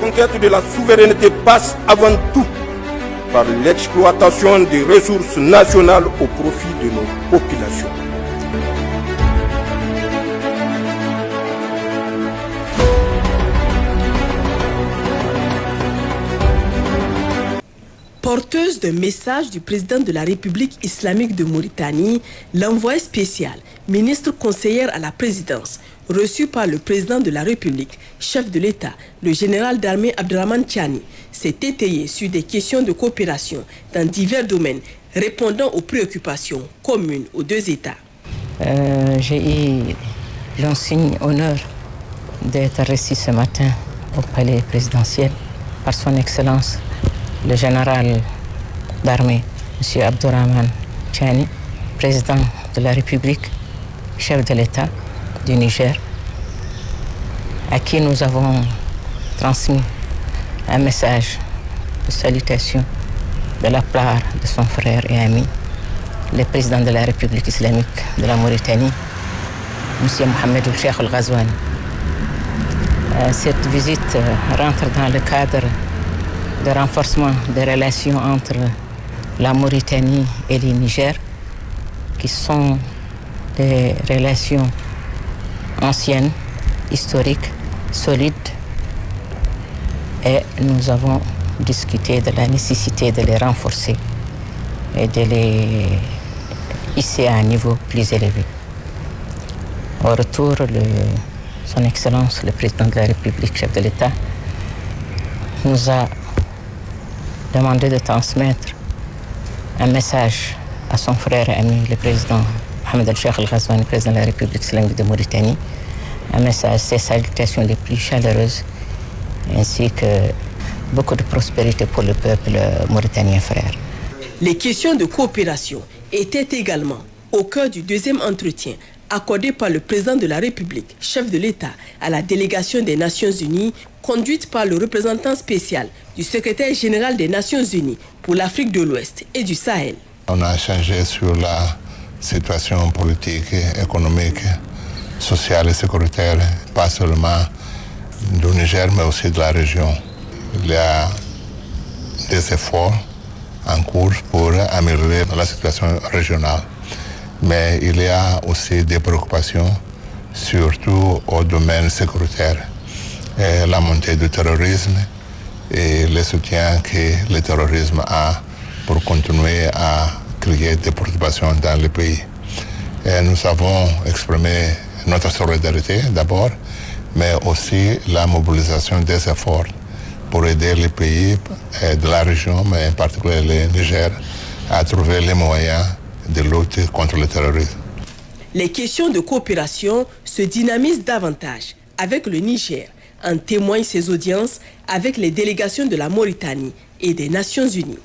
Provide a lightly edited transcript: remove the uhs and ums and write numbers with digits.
conquête de la souveraineté passe avant tout par l'exploitation des ressources nationales au profit de nos populations. Porteuse d'un message du président de la République islamique de Mauritanie, l'envoyé spécial, ministre conseillère à la présidence, reçu par le président de la République, chef de l'État, le général d'armée Abderrahmane Tiani, s'est étayé sur des questions de coopération dans divers domaines, répondant aux préoccupations communes aux deux États. J'ai eu l'insigne honneur d'être reçu ce matin au palais présidentiel par son Excellence le général d'armée, M. Abderrahmane Tiani, président de la République, chef de l'État du Niger, à qui nous avons transmis un message de salutation de la part de son frère et ami, le président de la République islamique de la Mauritanie, M. Mohamed El-Cheikh El-Ghazouani. Cette visite rentre dans le cadre de renforcement des relations entre la Mauritanie et le Niger, qui sont des relations anciennes, historiques, solides, et nous avons discuté de la nécessité de les renforcer et de les hisser à un niveau plus élevé. Au retour, son Excellence, le président de la République, chef de l'État, nous a demandé de transmettre un message à son frère et ami, le président Mohamed El-Cheikh El-Ghazouani, président de la République islamique de Mauritanie, un message, ses salutations les plus chaleureuses, ainsi que beaucoup de prospérité pour le peuple mauritanien frère. Les questions de coopération étaient également au cœur du deuxième entretien accordé par le président de la République, chef de l'État, à la délégation des Nations Unies, conduite par le représentant spécial du secrétaire général des Nations Unies pour l'Afrique de l'Ouest et du Sahel. On a échangé sur la situation politique, économique, sociale et sécuritaire, pas seulement du Niger, mais aussi de la région. Il y a des efforts en cours pour améliorer la situation régionale. Mais il y a aussi des préoccupations, surtout au domaine sécuritaire, et la montée du terrorisme et le soutien que le terrorisme a pour continuer à créer des perturbations dans le pays. Et nous avons exprimé notre solidarité d'abord, mais aussi la mobilisation des efforts pour aider les pays de la région, mais en particulier le Niger, à trouver les moyens de lutter contre le terrorisme. Les questions de coopération se dynamisent davantage avec le Niger, en témoignent ses audiences avec les délégations de la Mauritanie et des Nations Unies.